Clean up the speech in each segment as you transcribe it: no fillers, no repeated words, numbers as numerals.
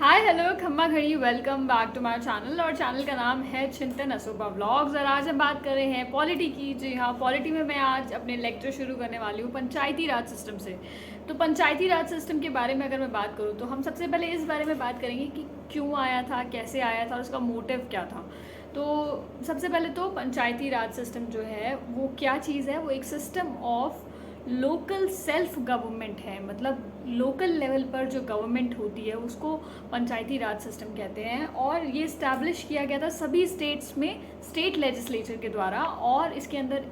हाय hello खम्मा घड़ी, welcome back to my channel. और चैनल का नाम है चिंतन असोबा व्लॉग्स। और आज हम बात कर रहे हैं पॉलिटी की। जी हाँ, पॉलिटी में मैं आज अपने लेक्चर शुरू करने वाली हूँ पंचायती राज सिस्टम से। तो पंचायती राज सिस्टम के बारे में अगर मैं बात करूँ तो हम सबसे पहले इस बारे में बात करेंगे कि क्यों आया था, कैसे आया था और उसका मोटिव क्या था। तो सबसे पहले तो पंचायती राज सिस्टम जो है वो क्या चीज़ है, वो एक system of local self government है। मतलब लोकल लेवल पर जो गवर्नमेंट होती है उसको पंचायती राज सिस्टम कहते हैं। और ये इस्टेब्लिश किया गया था सभी स्टेट्स में स्टेट लेजिस्लेचर के द्वारा। और इसके अंदर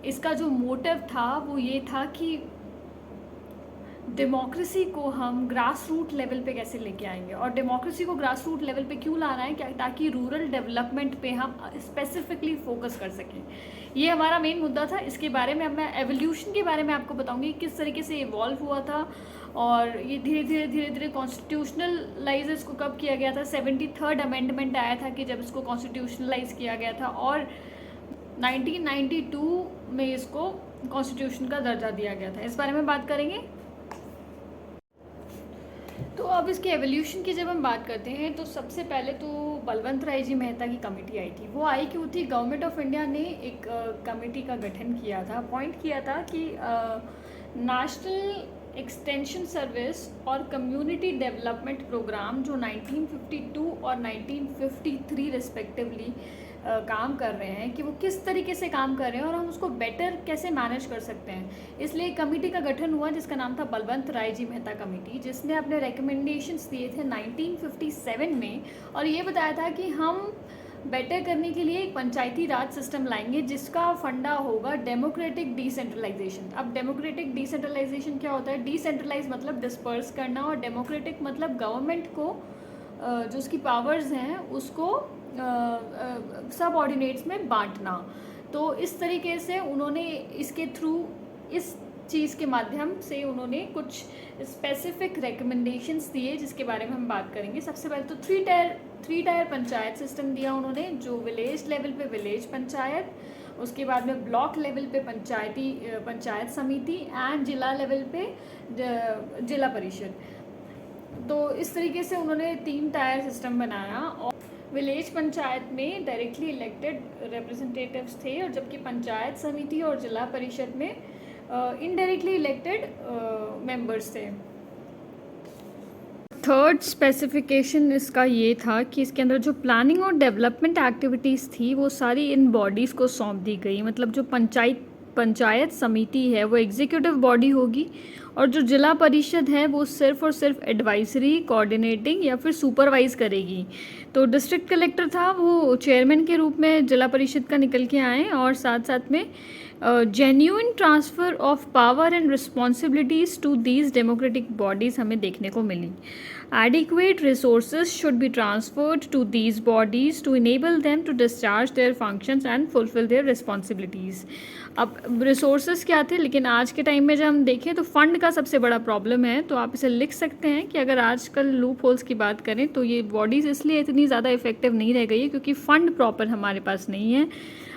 इसका जो मोटिव था वो ये था कि डेमोक्रेसी को हम ग्रास रूट लेवल पे कैसे लेके आएंगे। और डेमोक्रेसी को ग्रास रूट लेवल पे क्यों लाना है, क्या, ताकि रूरल डेवलपमेंट पे हम स्पेसिफिकली फोकस कर सकें। ये हमारा मेन मुद्दा था। इसके बारे में अब मैं एवोल्यूशन के बारे में आपको बताऊंगी, किस तरीके से इवॉल्व हुआ था और ये धीरे धीरे कॉन्स्टिट्यूशनलाइज इसको कब किया गया था। 73rd अमेंडमेंट आया था कि जब इसको कॉन्स्टिट्यूशनलाइज किया गया था, और 1992 में इसको कॉन्स्टिट्यूशन का दर्जा दिया गया था। इस बारे में बात करेंगे। तो अब इसके एवोल्यूशन की जब हम बात करते हैं तो सबसे पहले तो बलवंत राय जी मेहता की कमेटी आई थी। वो आई क्यों थी? गवर्नमेंट ऑफ इंडिया ने एक कमेटी का गठन किया था, अपॉइंट किया था कि नेशनल एक्सटेंशन सर्विस और कम्युनिटी डेवलपमेंट प्रोग्राम जो 1952 और 1953 रिस्पेक्टिवली काम कर रहे हैं, कि वो किस तरीके से काम कर रहे हैं और हम उसको बेटर कैसे मैनेज कर सकते हैं। इसलिए एक कमेटी का गठन हुआ जिसका नाम था बलवंत राय जी मेहता कमेटी, जिसने अपने रिकमेंडेशंस दिए थे 1957 में। और ये बताया था कि हम बेटर करने के लिए एक पंचायती राज सिस्टम लाएंगे जिसका फंडा होगा डेमोक्रेटिक डिसेंट्रलाइजेशन। अब डेमोक्रेटिक डिसेंट्रलाइजेशन क्या होता है? डिसेंट्रलाइज मतलब डिस्पर्स करना, और डेमोक्रेटिक मतलब गवर्नमेंट को जो उसकी पावर्स हैं उसको सब ऑर्डिनेट्स में बांटना। तो इस तरीके से उन्होंने इसके थ्रू, इस चीज़ के माध्यम से उन्होंने कुछ स्पेसिफिक रिकमेंडेशंस दिए जिसके बारे में हम बात करेंगे। सबसे पहले तो थ्री टायर पंचायत सिस्टम दिया उन्होंने, जो विलेज लेवल पे विलेज पंचायत, उसके बाद में ब्लॉक लेवल पे पंचायत समिति, एंड जिला लेवल पे जिला परिषद। तो इस तरीके से उन्होंने 3 टायर सिस्टम बनाया। और विलेज पंचायत में डायरेक्टली इलेक्टेड रिप्रेजेंटेटिव्स थे, और जबकि पंचायत समिति और जिला परिषद में इनडायरेक्टली इलेक्टेड मेंबर्स थे। थर्ड स्पेसिफिकेशन इसका ये था कि इसके अंदर जो प्लानिंग और डेवलपमेंट एक्टिविटीज़ थी वो सारी इन बॉडीज़ को सौंप दी गई। मतलब जो पंचायत समिति है वो एग्जीक्यूटिव बॉडी होगी, और जो जिला परिषद है वो सिर्फ और सिर्फ एडवाइजरी, कोऑर्डिनेटिंग या फिर सुपरवाइज करेगी। तो डिस्ट्रिक्ट कलेक्टर था, वो चेयरमैन के रूप में जिला परिषद का निकल के आए। और साथ साथ में genuine transfer of power and responsibilities to these democratic bodies हमें देखने को मिली। Adequate resources should be transferred to these bodies to enable them to discharge their functions and fulfill their responsibilities. अब रिसोर्सेज क्या थे, लेकिन आज के टाइम में जब हम देखें तो फ़ंड का सबसे बड़ा प्रॉब्लम है। तो आप इसे लिख सकते हैं कि अगर आजकल लूप होल्स की बात करें तो ये बॉडीज़ इसलिए इतनी ज़्यादा इफेक्टिव नहीं रह गई है क्योंकि फ़ंड प्रॉपर हमारे पास नहीं है।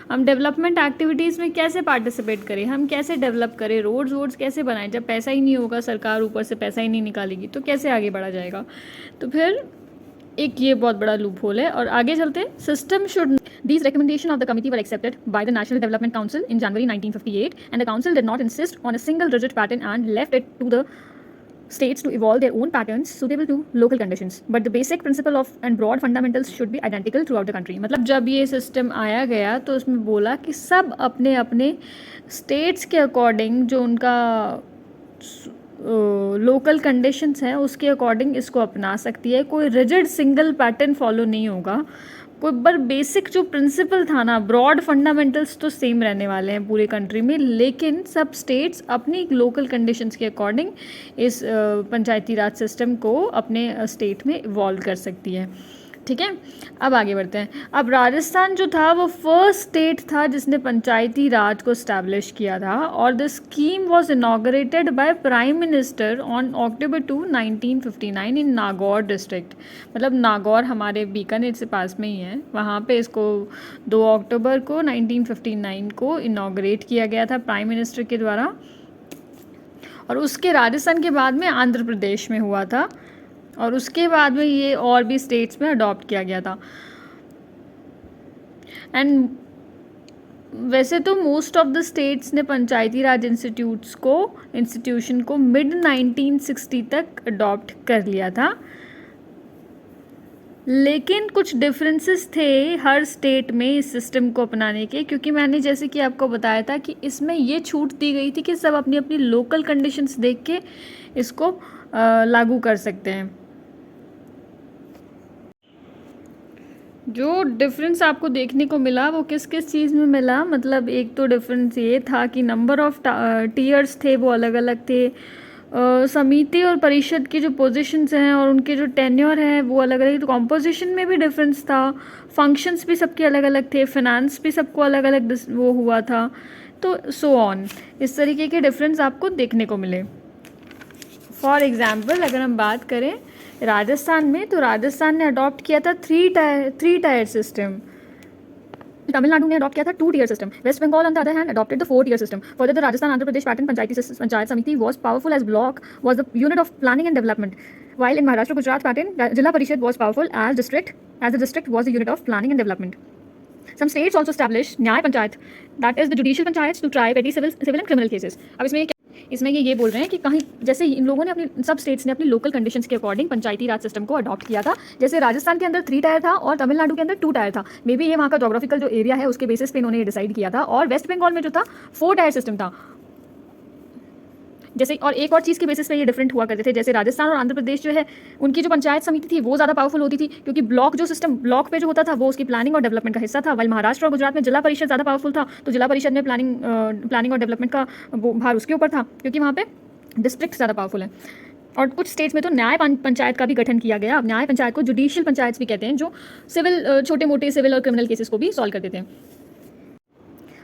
हम डेवलपमेंट एक्टिविटीज़ में कैसे पार्टिसिपेट करें, हम कैसे डेवलप करें, रोड्स कैसे बनाएं, जब पैसा ही नहीं होगा, सरकार ऊपर से पैसा ही नहीं निकालेगी तो कैसे आगे बढ़ा जाएगा। तो फिर एक ये बहुत बड़ा लूप होल है। और आगे चलते, system should These recommendations of the committee were accepted by the National Development Council in January 1958, and the council did not insist on a single rigid pattern and left it to the states to evolve their own patterns suitable to local conditions. But the basic principle of and broad fundamentals should be identical throughout the country. मतलब जब ये system आया गया तो उसमें बोला कि सब अपने अपने स्टेट्स के अकॉर्डिंग जो उनका लोकल कंडीशंस हैं उसके अकॉर्डिंग इसको अपना सकती है। कोई रिजिड सिंगल पैटर्न फॉलो नहीं होगा। कोई पर बेसिक जो प्रिंसिपल था ना, ब्रॉड फंडामेंटल्स तो सेम रहने वाले हैं पूरे कंट्री में, लेकिन सब स्टेट्स अपनी लोकल कंडीशंस के अकॉर्डिंग इस पंचायती राज सिस्टम को अपने स्टेट में इवॉल्व कर सकती है। ठीक है, अब आगे बढ़ते हैं। अब राजस्थान जो था वो फर्स्ट स्टेट था जिसने पंचायती राज को इस्टेब्लिश किया था, और the scheme was inaugurated by prime minister on October 2, 1959 in Nagaur district. मतलब नागौर हमारे बीकानेर से पास में ही है, वहाँ पे इसको 2 अक्टूबर को 1959 को इनॉग्रेट किया गया था प्राइम मिनिस्टर के द्वारा। और उसके राजस्थान के बाद में आंध्र प्रदेश में हुआ था और उसके बाद में ये और भी स्टेट्स में अडॉप्ट किया गया था। एंड वैसे तो मोस्ट ऑफ द स्टेट्स ने पंचायती राज इंस्टीट्यूशन को मिड 1960 तक अडॉप्ट कर लिया था, लेकिन कुछ डिफरेंसेस थे हर स्टेट में इस सिस्टम को अपनाने के, क्योंकि मैंने जैसे कि आपको बताया था कि इसमें ये छूट दी गई थी कि सब अपनी अपनी लोकल कंडीशंस देख के इसको लागू कर सकते हैं। जो डिफरेंस आपको देखने को मिला वो किस किस चीज़ में मिला, मतलब एक तो डिफरेंस ये था कि नंबर ऑफ टीयर्स थे वो अलग अलग थे, समिति और परिषद की जो पोजीशंस हैं और उनके जो टेन्योर हैं वो अलग अलग, तो कॉम्पोजिशन में भी डिफरेंस था, फंक्शंस भी सबके अलग अलग थे, फिनेंस भी सबको अलग अलग वो हुआ था, तो सो ऑन, इस तरीके के डिफरेंस आपको देखने को मिले। फॉर एग्ज़ाम्पल अगर हम बात करें राजस्थान में, तो राजस्थान ने अडॉप्ट किया था थ्री टायर सिस्टम, तमिलनाडु ने अडॉप्ट किया था 2 tier system, West Bengal on the other hand adopted the 4 tier system. Further the Rajasthan Andhra Pradesh pattern panchayat Samiti was powerful as block was the unit of planning and development, while in Maharashtra Gujarat pattern Jilla Parishad was powerful as the district was the unit of planning and development. Some states also established Nyay Panchayat, that is the judicial panchayats to try petty civil and criminal cases. अब इसमें ये बोल रहे हैं कि कहीं जैसे इन लोगों ने अपनी सब स्टेट्स ने अपनी लोकल कंडीशंस के अकॉर्डिंग पंचायती राज सिस्टम को अडॉप्ट किया था। जैसे राजस्थान के अंदर 3 टायर था और तमिलनाडु के अंदर 2 टायर था, मे बी ये वहाँ का जोग्राफिकल जो एरिया है उसके बेसिस पे इन्होंने ये डिसाइड किया था। और वेस्ट बंगाल में जो था 4 टायर सिस्टम था। जैसे और एक और चीज़ के बेसिस पे ये डिफरेंट हुआ करते थे, जैसे राजस्थान और आंध्र प्रदेश जो है उनकी जो पंचायत समिति थी वो ज़्यादा पावरफुल होती थी, क्योंकि ब्लॉक जो सिस्टम ब्लॉक पे जो होता था वो उसकी प्लानिंग और डेवलपमेंट का हिस्सा था, वाइल महाराष्ट्र और गुजरात में जिला परिषद ज़्यादा पावरफुल था, तो जिला परिषद में प्लानिंग और डेवलपमेंट का भार उसके ऊपर था, क्योंकि वहाँ पे डिस्ट्रिक्ट ज़्यादा पावरफुल है। और कुछ स्टेट्स में तो न्याय पंचायत का भी गठन किया गया। अब न्याय पंचायत को जुडिशियल पंचायत भी कहते हैं, जो सिविल छोटे मोटे सिविल और क्रिमिनल केसेस को भी सॉल्व कर देते हैं।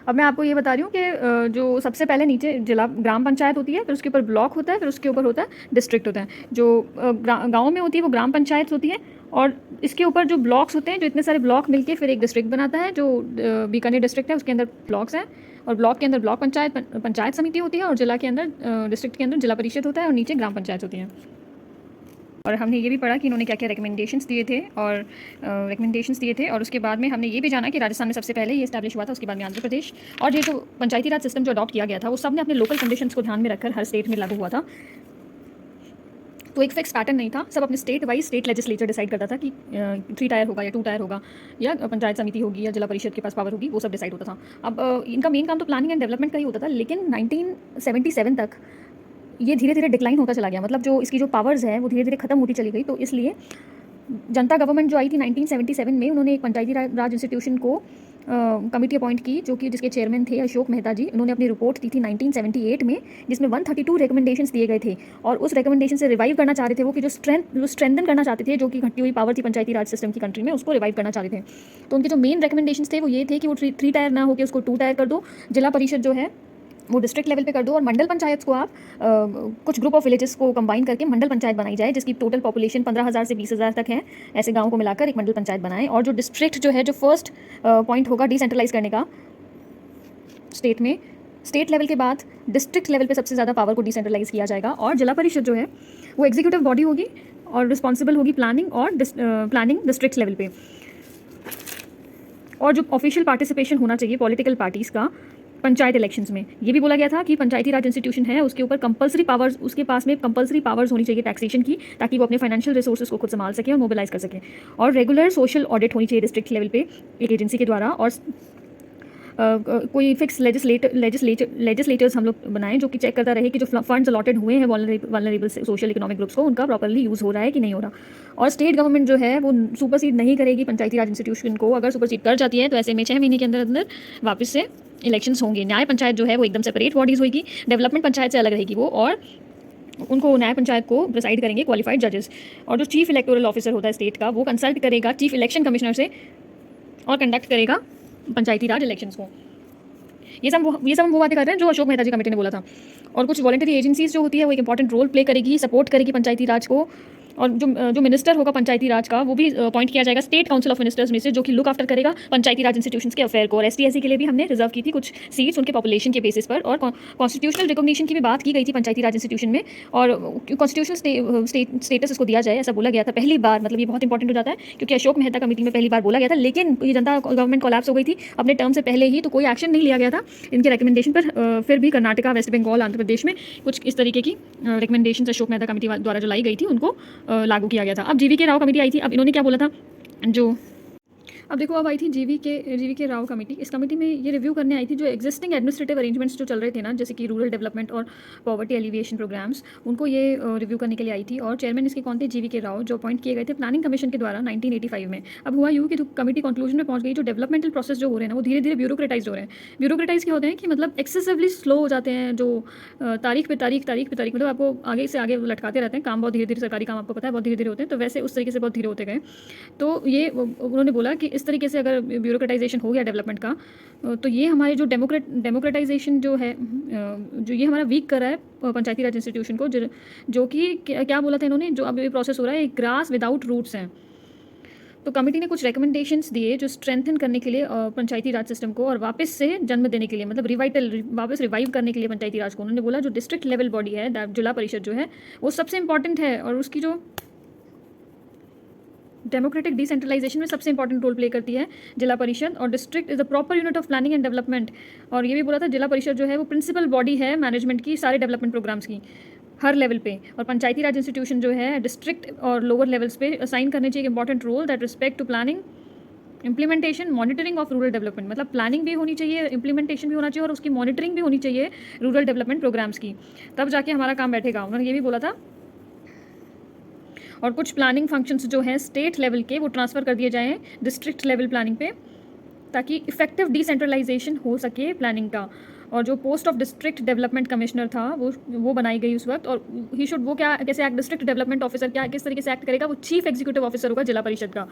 अब मैं आपको ये बता रही हूँ कि जो सबसे पहले नीचे जिला ग्राम पंचायत होती है, फिर उसके ऊपर ब्लॉक होता है, फिर उसके ऊपर होता है डिस्ट्रिक्ट होता है। जो गाँव में होती है वो ग्राम पंचायत होती है, और इसके ऊपर जो ब्लॉक्स होते हैं, जो इतने सारे ब्लॉक मिलके फिर एक डिस्ट्रिक्ट बनाता है, जो बीकानेर डिस्ट्रिक्ट है उसके अंदर ब्लॉक्स हैं, और ब्लॉक के अंदर ब्लॉक पंचायत समिति होती है, और जिला के अंदर डिस्ट्रिक्ट के अंदर जिला परिषद होता है, और नीचे ग्राम पंचायत होती है। और हमने ये भी पढ़ा कि इन्होंने क्या क्या रिकमेंडेशंस दिए थे और उसके बाद में हमने ये भी जाना कि राजस्थान में सबसे पहले ये इस्टेब्लिश हुआ था, उसके बाद में आंध्र प्रदेश। और ये जो पंचायती राज सिस्टम जो अडॉप्ट किया गया था वो सब ने अपने लोकल कंडीशंस को ध्यान में रखकर हर स्टेट में लागू हुआ था, तो एक फिक्स पैटर्न नहीं था, सब अपने state wise state legislature decide करता था कि 3 टायर होगा या 2 टायर होगा, या पंचायत समिति होगी या जिला परिषद के पास पावर होगी, वो सब डिसाइड होता था। अब इनका मेन काम तो प्लानिंग एंड डेवलपमेंट का ही होता था, लेकिन 1977 तक ये धीरे धीरे डिक्लाइन होता चला गया, मतलब जो इसकी जो पावर्स है वो धीरे धीरे खत्म होती चली गई। तो इसलिए जनता गवर्नमेंट जो आई थी 1977 में, उन्होंने एक पंचायती राज इंस्टीट्यूशन को कमेटी अपॉइंट की, जो कि जिसके चेयरमैन थे अशोक मेहता जी। उन्होंने अपनी रिपोर्ट दी थी 1978 में, जिसमें 132 रिकमेंडेशंस दिए गए थे, और उस रिकमेंडेशन से रिवाइव करना चाहते थे वो कि जो स्ट्रेंथन करना चाहते थे, जो कि घटी हुई पावर थी पंचायती राज सिस्टम की कंट्री में, उसको रिवाइव करना चाहते थे। तो उनके जो मेन रिकमेंडेशंस थे वो ये थे कि वो 3 टायर ना होकर उसको 2 टायर कर दो, जिला परिषद जो है वो डिस्ट्रिक्ट लेवल पे कर दो, और मंडल पंचायत को आप कुछ ग्रुप ऑफ विलेजेस को कंबाइन करके मंडल पंचायत बनाई जाए, जिसकी टोटल पॉपुलेशन 15,000 से 20,000 तक है, ऐसे गाँव को मिलाकर एक मंडल पंचायत बनाएं। और जो डिस्ट्रिक्ट जो है, जो फर्स्ट पॉइंट होगा डिसेंट्रलाइज करने का स्टेट में, स्टेट लेवल के बाद डिस्ट्रिक्ट लेवल पे सबसे ज़्यादा पावर को डिसेंट्रलाइज किया जाएगा। और जिला परिषद जो है वो एग्जीक्यूटिव बॉडी होगी और रिस्पॉन्सिबल होगी प्लानिंग और प्लानिंग डिस्ट्रिक्ट लेवल पे। और जो ऑफिशियल पार्टिसिपेशन होना चाहिए पॉलिटिकल पार्टीज़ का पंचायत इलेक्शंस में, ये भी बोला गया था कि पंचायती राज इंस्टीट्यूशन है उसके ऊपर कंपलसरी पावर्स, उसके पास में कंपलसरी पावर्स होनी चाहिए टैक्सेशन की, ताकि वो अपने फाइनेंशियल रिसोर्सेज को खुद संभाल सके और मोबिलाइज कर सके। और रेगुलर सोशल ऑडिट होनी चाहिए डिस्ट्रिक्ट लेवल पे एक एजेंसी के द्वारा, और कोई फिक्स लेजिस्लेटर्स हम लोग बनाएं जो कि चेक करता रहे कि जो फंड्स अलॉटेड हुए हैं वल्नरेबल सोशल इकोनॉमिक ग्रुप्स को, उनका प्रॉपर्ली यूज़ हो रहा है कि नहीं हो रहा। और स्टेट गवर्नमेंट जो है वो सुपरसीड नहीं करेगी पंचायती राज इंस्टीट्यूशन को, अगर सुपरसीड कर जाती है तो ऐसे में 6 महीने के अंदर वापस से इलेक्शंस होंगे। न्याय पंचायत जो है वो एकदम सेपरेट बॉडीज़ होगी, डेवलपमेंट पंचायत से अलग रहेगी वो, और उनको न्याय पंचायत को प्रिसाइड करेंगे क्वालिफाइड जजेस। और जो चीफ इलेक्टोरल ऑफिसर होता है स्टेट का, वो कंसल्ट करेगा चीफ इलेक्शन कमिश्नर से और कंडक्ट करेगा पंचायती राज इलेक्शंस को। ये सब हम वो बातें कर रहे हैं जो अशोक मेहता जी कमेटी ने बोला था। और कुछ वॉलंटरी एजेंसीज जो होती है वो एक इंपॉर्टेंट रोल प्ले करेगी, सपोर्ट करेगी पंचायती राज को, और जो मिनिस्टर होगा पंचायती राज का वो भी अपॉइंट किया जाएगा स्टेट काउंसिल ऑफ मिनिस्टर्स में से, जो कि लुक आफ्टर करेगा पंचायती राज इंस्टीट्यूशंस के अफेयर को। और एसटी एससी के लिए भी हमने रिजर्व की थी कुछ सीट्स उनके पॉपुलेशन के बेसिस पर। और कॉन्स्टिट्यूशनल रिकॉग्निशन की भी बात की गई थी पंचायती राज इंस्टीट्यूशन में, और कॉन्स्टिट्यूशनल स्टेटस इसको दिया जाए ऐसा बोला गया था पहली बार। मतलब ये बहुत इंपॉर्टेंट हो जाता है क्योंकि अशोक मेहता कमेटी में पहली बार बोला गया था, लेकिन ये जनता गवर्नमेंट कोलैप्स हो गई थी अपने टर्म से पहले ही, तो कोई एक्शन नहीं लिया गया था इनके रिकमेंडेशन पर। फिर भी कर्नाटका, वेस्ट बंगाल, आंध्र प्रदेश में कुछ इस तरीके की रिकमेंडेशन अशोक मेहता कमेटी द्वारा जो लाई गई थी उनको लागू किया गया था। अब जीवी के राव कमेटी आई थी। अब इन्होंने क्या बोला था, जो अब देखो अब आई थी जीवी के राव कमेटी। इस कमेटी में ये रिव्यू करने आई थी जो एग्जिस्टिंग एडमिनिस्ट्रेटिव अरेंजमेंट्स जो चल रहे थे ना, जैसे कि रूरल डेवलपमेंट और पॉवर्टी एलिविएशन प्रोग्राम्स, उनको ये रिव्यू करने के लिए आई थी। और चेयरमैन इसके कौन थे, जीवी के राव, जो अपॉइंट किए गए थे प्लानिंग कमीशन के द्वारा 1985 में। अब हुआ यूँ कि कमेटी कंक्लूजन में पहुंच गई, जो डेवलपमेंटल प्रोसेस जो हो रहे हैं ना वो धीरे धीरे ब्यूरोक्रेटाइज हो रहे हैं। ब्यूरोक्रेटाइज क्या होते हैं कि मतलब एक्सेसिवली स्लो हो जाते हैं, जो तारीख पे तारीख मतलब आपको आगे से आगे लटकाते रहते हैं, काम बहुत धीरे धीरे, सरकारी काम आपको पता है बहुत धीरे धीरे होते हैं, तो वैसे उस तरीके से बहुत धीरे होते गए। तो ये उन्होंने बोला कि इस तरीके से अगर ब्यूरोक्रेटाइजेशन हो गया डेवलपमेंट का, तो ये हमारे जो डेमोक्रेटाइजेशन जो है, जो ये हमारा वीक कर रहा है पंचायती राज इंस्टीट्यूशन को, जो कि क्या बोला था इन्होंने, जो अब ये प्रोसेस हो रहा है ग्रास विदाउट रूट्स हैं। तो कमेटी ने कुछ रिकमेंडेशंस दिए जो स्ट्रेंथन करने के लिए पंचायती राज सिस्टम को और वापस से जन्म देने के लिए, मतलब वापस रिवाइव करने के लिए पंचायती राज को। उन्होंने बोला जो डिस्ट्रिक्ट लेवल बॉडी है, जिला परिषद जो है, वो सबसे इंपॉर्टेंट है, और उसकी जो डेमोक्रेटिक डिसेंट्रलाइजेशन में सबसे इंपॉर्टेंट रोल प्ले करती है जिला परिषद। और district is the proper unit of planning and development. और ये भी बोला था जिला परिषद जो है वो प्रिंसिपल बॉडी है मैनेजमेंट की, सारे डेवलपमेंट प्रोग्राम्स की हर लेवल पे। और पंचायती राज इंस्टीट्यूशन जो है डिस्ट्रिक्ट और लोअर लेवल्स पे असाइन करने चाहिए important role that respect to planning, implementation, monitoring of rural development. मतलब प्लानिंग भी होनी चाहिए, इंप्लीमेंटेशन भी होना चाहिए, और उसकी मॉनिटरिंग भी होनी चाहिए रूरल डेवलपमेंट प्रोग्राम्स की, तब जाके हमारा काम बैठेगा। उन्होंने ये भी बोला था। और कुछ प्लानिंग फंक्शंस जो हैं स्टेट लेवल के वो ट्रांसफ़र कर दिए जाएँ डिस्ट्रिक्ट लेवल प्लानिंग पे, ताकि इफेक्टिव डिसेंट्रलाइजेशन हो सके प्लानिंग का। और जो post of district development commissioner था वो बनाई गई उस वक्त, और ही शुड वो क्या कैसे एक्ट, डिस्ट्रिक्ट डेवलपमेंट ऑफिसर क्या किस तरीके से एक्ट करेगा, वो चीफ एग्जीक्यूटिव ऑफिसर होगा जिला परिषद का।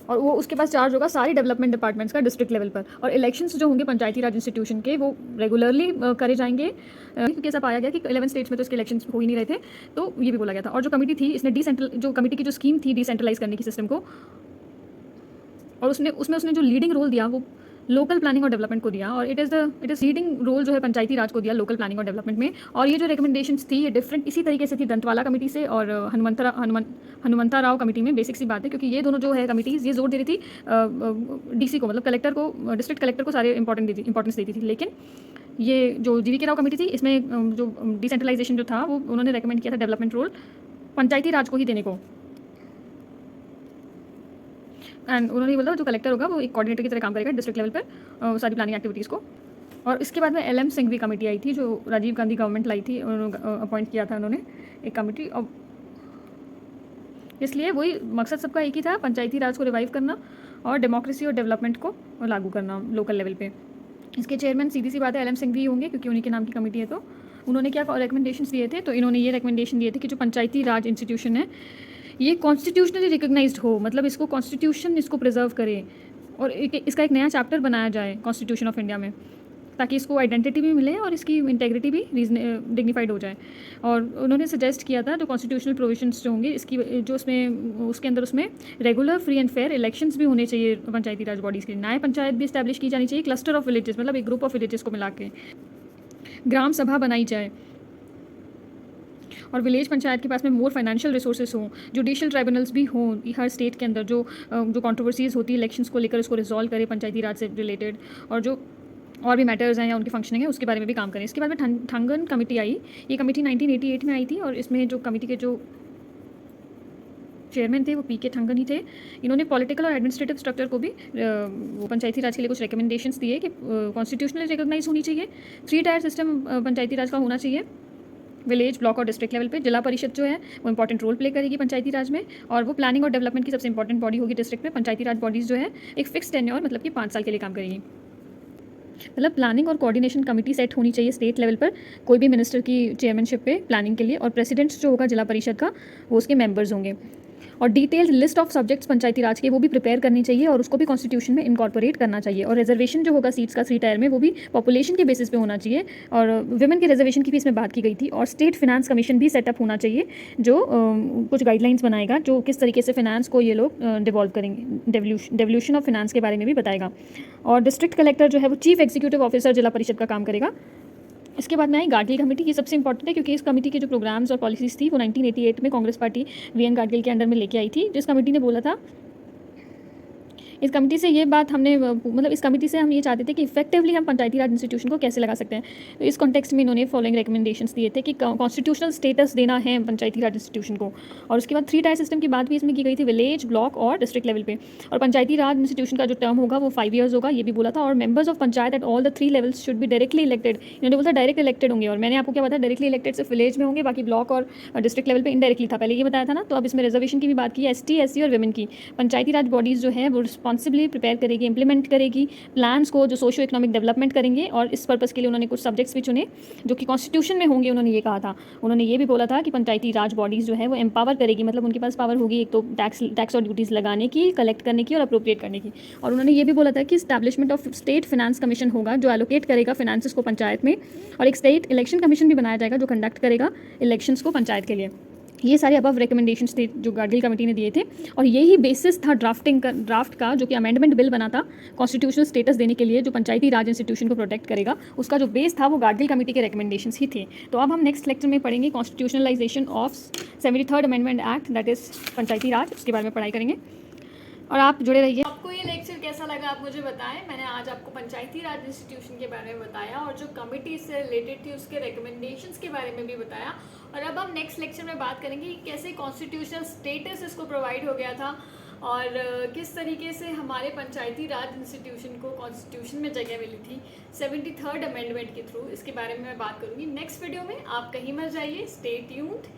और वो उसके पास चार्ज होगा सारी डेवलपमेंट डिपार्टमेंट्स का डिस्ट्रिक्ट लेवल पर। और इलेक्शंस जो होंगे पंचायती राज इंस्टीट्यूशन के वो रेगुलरली करे जाएंगे, क्योंकि ऐसा पाया गया कि 11 स्टेट्स में तो इसके इलेक्शंस हो ही नहीं रहे थे, तो ये भी बोला गया था। और जो कमेटी थी इसने जो कमेटी की जो स्कीम थी डिसेंट्रलाइज करने की सिस्टम को, और उसमें उसने जो लीडिंग रोल दिया वो लोकल प्लानिंग और डेवलपमेंट को दिया। और इट इज़ लीडिंग रोल जो है पंचायती राज को दिया लोकल प्लानिंग और डेवलपमेंट में। और ये जो रिकमेंडेशंस थी ये डिफरेंट इसी तरीके से थी दंतवाला कमेटी से और हनुमंता राव कमेटी में। बेसिक सी बात है, क्योंकि ये दोनों जो है कमिटीज़ ये जोर दे रही थी डीसी को, मतलब कलेक्टर को, डिस्ट्रिक्ट कलेक्टर को सारे इंपॉर्टेंस देती थी। लेकिन ये जो जीवी के राव कमेटी थी इसमें जो डिसेंट्रलाइजेशन जो था वो उन्होंने रेकमेंड किया था डेवलपमेंट रोल पंचायती राज को ही देने को। एंड उन्होंने बोला जो कलेक्टर होगा वो एक कोऑर्डिनेटर की तरह काम करेगा डिस्ट्रिक्ट लेवल पर सारी प्लानिंग एक्टिविटीज़ को। और इसके बाद में LM सिंघवी कमेटी आई थी, जो राजीव गांधी गवर्नमेंट लाई थी, उन्होंने अपॉइंट किया था उन्होंने एक कमेटी। और इसलिए वही मकसद सबका एक ही था, पंचायती राज को रिवाइव करना और डेमोक्रेसी और डेवलपमेंट को लागू करना लोकल लेवल पे। इसके चेयरमैन सीधी सी बात है LM सिंघवी होंगे, क्योंकि उन्हीं के नाम की कमेटी है। तो उन्होंने क्या रिकमेंडेशंस दिए थे, तो इन्होंने ये रिकमेंडेशन दिए थे कि जो पंचायती राज इंस्टीट्यूशन है ये कॉन्स्टिट्यूशनली रिकग्नाइज्ड हो, मतलब इसको कॉन्स्टिट्यूशन इसको प्रिजर्व करे, और इसका एक नया चैप्टर बनाया जाए कॉन्स्टिट्यूशन ऑफ इंडिया में, ताकि इसको आइडेंटिटी भी मिले और इसकी इंटेग्रिटी भी डिग्निफाइड हो जाए। और उन्होंने सजेस्ट किया था जो कॉन्स्टिट्यूशनल प्रोविजंस जो होंगे इसकी जो उसमें regular free and fair elections भी होने चाहिए पंचायती राज बॉडीज़ के लिए, न्याय पंचायत भी इस्टेब्लिश की जानी चाहिए, क्लस्टर ऑफ विलेजेस, मतलब एक ग्रुप ऑफ विलेजेस को मिला के ग्राम सभा बनाई जाए, और विलेज पंचायत के पास में मोर फाइनेंशियल रिसोर्सेज हों, जुडिशियल ट्राइब्यूनल्स भी हों हर स्टेट के अंदर, जो कंट्रोवर्सीज़ होती है इलेक्शंस को लेकर उसको रिजॉल्व करे पंचायती राज से रिलेटेड, और जो और भी मैटर्स हैं या उनकी फंक्शनिंग है उसके बारे में भी काम करें। इसके बाद में ठंगन कमेटी आई। ये कमेटी 1988 में आई थी, और इसमें जो कमेटी के जो चेयरमैन थे वो PK ठंगन ही थे। इन्होंने पॉलिटिकल और एडमिनिस्ट्रेटिव स्ट्रक्चर को भी वो पंचायती राज के लिए कुछ रिकमेंडेशंस दिए कि कॉन्स्टिट्यूशनली रिकॉग्नाइज होनी चाहिए, 3 टायर सिस्टम पंचायती राज का होना चाहिए, विलेज, ब्लॉक और डिस्ट्रिक्ट लेवल पे। जिला परिषद जो है वो इंपॉर्टेंट रोल प्ले करेगी पंचायती राज में, और वो प्लानिंग और डेवलपमेंट की सबसे इंपॉर्टेंट बॉडी होगी डिस्ट्रिक्ट में। पंचायती राज बॉडीज़ जो है एक फिक्स टेन्योर, मतलब कि 5 साल के लिए काम करेगी। मतलब प्लानिंग और कोऑर्डिनेशन कमेटी सेट होनी चाहिए स्टेट लेवल पर, कोई भी मिनिस्टर की चेयरमैनशिप पे प्लानिंग के लिए, और प्रेसिडेंट जो होगा जिला परिषद का वो उसके मेंबर्स होंगे। और डिटेल्ड लिस्ट ऑफ सब्जेक्ट्स पंचायती राज के वो भी प्रिपेयर करनी चाहिए और उसको भी कॉन्स्टिट्यूशन में इनकॉर्पोरेट करना चाहिए। और रिजर्वेशन जो होगा सीट्स का 3 टायर में वो भी पॉपुलेशन के बेसिस पे होना चाहिए। और वुमेन के रिजर्वेशन की भी इसमें बात की गई थी। और स्टेट फिनेंस कमीशन भी सेटअप होना चाहिए जो कुछ गाइडलाइंस बनाएगा जो किस तरीके से फिनेंस को ये लोग डिवॉल्व करेंगे, डेवल्यूशन ऑफ फिनेंस के बारे में भी बताएगा। और डिस्ट्रिक्ट कलेक्टर जो है वो चीफ एग्जीक्यूटिव ऑफिसर जिला परिषद का काम करेगा। इसके बाद में आई गाडगिल कमेटी। ये सबसे इंपॉर्टेंट है क्योंकि इस कमेटी के जो प्रोग्राम्स और पॉलिसीज़ थी वो 1988 में कांग्रेस पार्टी वीएन गाडगिल के अंडर में लेके आई थी। जिस कमेटी ने बोला था, इस कमेटी से ये बात हमने मतलब इस कमेटी से हम ये चाहते थे कि इफेक्टिवली हम पंचायती राज इंस्टीट्यूशन को कैसे लगा सकते हैं। तो इस कॉन्टेक्स्ट में इन्होंने फॉलोइंग रिकमेंडेशंस दिए थे कि कॉन्स्टिट्यूशनल स्टेटस देना है पंचायती राज इंस्टीट्यूशन को। और उसके बाद 3 टायर सिस्टम की बात भी इसमें की गई थी, विलेज, ब्लॉक और डिस्ट्रिक्ट लेवल पे। और पंचायती राज इंस्टीट्यूशन का जो टर्म होगा वो 5 ईयर्स होगा, ये भी बोला था। और members of panchayat at all the 3 levels should be directly elected. इन्होंने बोला डायरेक्ट इलेक्टेड होंगे। और मैंने आपको क्या बताया, डायरेक्टली इलेक्टेड सिर्फ विलेज में होंगे, बाकी ब्लॉक और डिस्ट्रिक्ट लेवल पे इनडायरेक्टली था, पहले ये बताया था ना। तो अब इसमें रिजर्वेशन की भी बात की है, ST, SC और वुमेन की। पंचायती राज बॉडीज़ जो है वो रिस्पॉन्सिबली प्रिपेयर करेगी, इंप्लीमेंट करेगी प्लान्स को जो सोशो इकोनॉमिक डेवलपमेंट करेंगे। और इस पर्पज़ के लिए उन्होंने कुछ सब्जेक्ट्स भी चुने जो कि कॉन्स्टिट्यूशन में होंगे। उन्होंने ये कहा था, उन्होंने ये भी बोला था कि पंचायती राज बॉडीज़ जो है वो एम्पावर करेगी, मतलब उनके पास पावर होगी एक तो टैक्स और ड्यूटीज़ लगाने की, कलेक्ट करने की और अप्रोप्रिएट करने की। और उन्होंने ये भी बोला था कि establishment of state finance commission होगा जो एलोकेट करेगा फिनेंसेस को पंचायत में। और एक स्टेट इलेक्शन कमीशन भी बनाया जाएगा जो कंडक्ट करेगा इलेक्शंस को पंचायत के लिए। ये सारे अबव रिकमेंडेशंस थे जो गाडगिल कमेटी ने दिए थे। और यही बेसिस था ड्राफ्ट का जो कि अमेंडमेंट बिल बना था कॉन्स्टिट्यूशनल स्टेटस देने के लिए जो पंचायती राज इंस्टीट्यूशन को प्रोटेक्ट करेगा। उसका जो बेस था वो गाडगिल कमेटी के रिकमेंडेशंस ही थे। तो अब हम नेक्स्ट लेक्चर में पढ़ेंगे constitutionalisation of 73rd amendment act, that is Panchayati Raj, उसके बारे में पढ़ाई करेंगे। और आप जुड़े रहिए। आपको ये लेक्चर कैसा लगा आप मुझे बताएं। मैंने आज आपको पंचायती राज इंस्टीट्यूशन के बारे में बताया और जो कमेटी से रिलेटेड थी उसके रिकमेंडेशंस के बारे में भी बताया। और अब हम नेक्स्ट लेक्चर में बात करेंगे कि कैसे कॉन्स्टिट्यूशनल स्टेटस इसको प्रोवाइड हो गया था और किस तरीके से हमारे पंचायती राज इंस्टीट्यूशन को कॉन्स्टिट्यूशन में जगह मिली थी 73rd अमेंडमेंट के थ्रू। इसके बारे में मैं बात करूँगी नेक्स्ट वीडियो में। आप कहीं मत जाइए, stay tuned,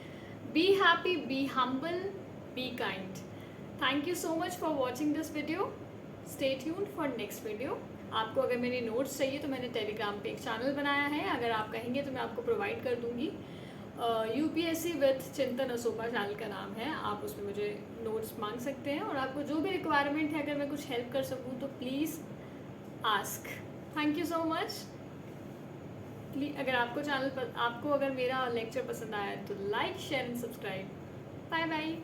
be happy, be humble, be kind. Thank you so much for watching this video. Stay tuned for next video. आपको अगर मेरे नोट्स चाहिए तो मैंने टेलीग्राम पे एक चैनल बनाया है, अगर आप कहेंगे तो मैं आपको प्रोवाइड कर दूँगी। UPSC विद चिंतन असोपा चैनल का नाम है, आप उसमें मुझे नोट्स मांग सकते हैं। और आपको जो भी रिक्वायरमेंट है, अगर मैं कुछ हेल्प कर सकूँ तो please ask. Thank you so much. Please अगर आपको अगर मेरा लेक्चर पसंद आया तो like, share and subscribe. Bye bye.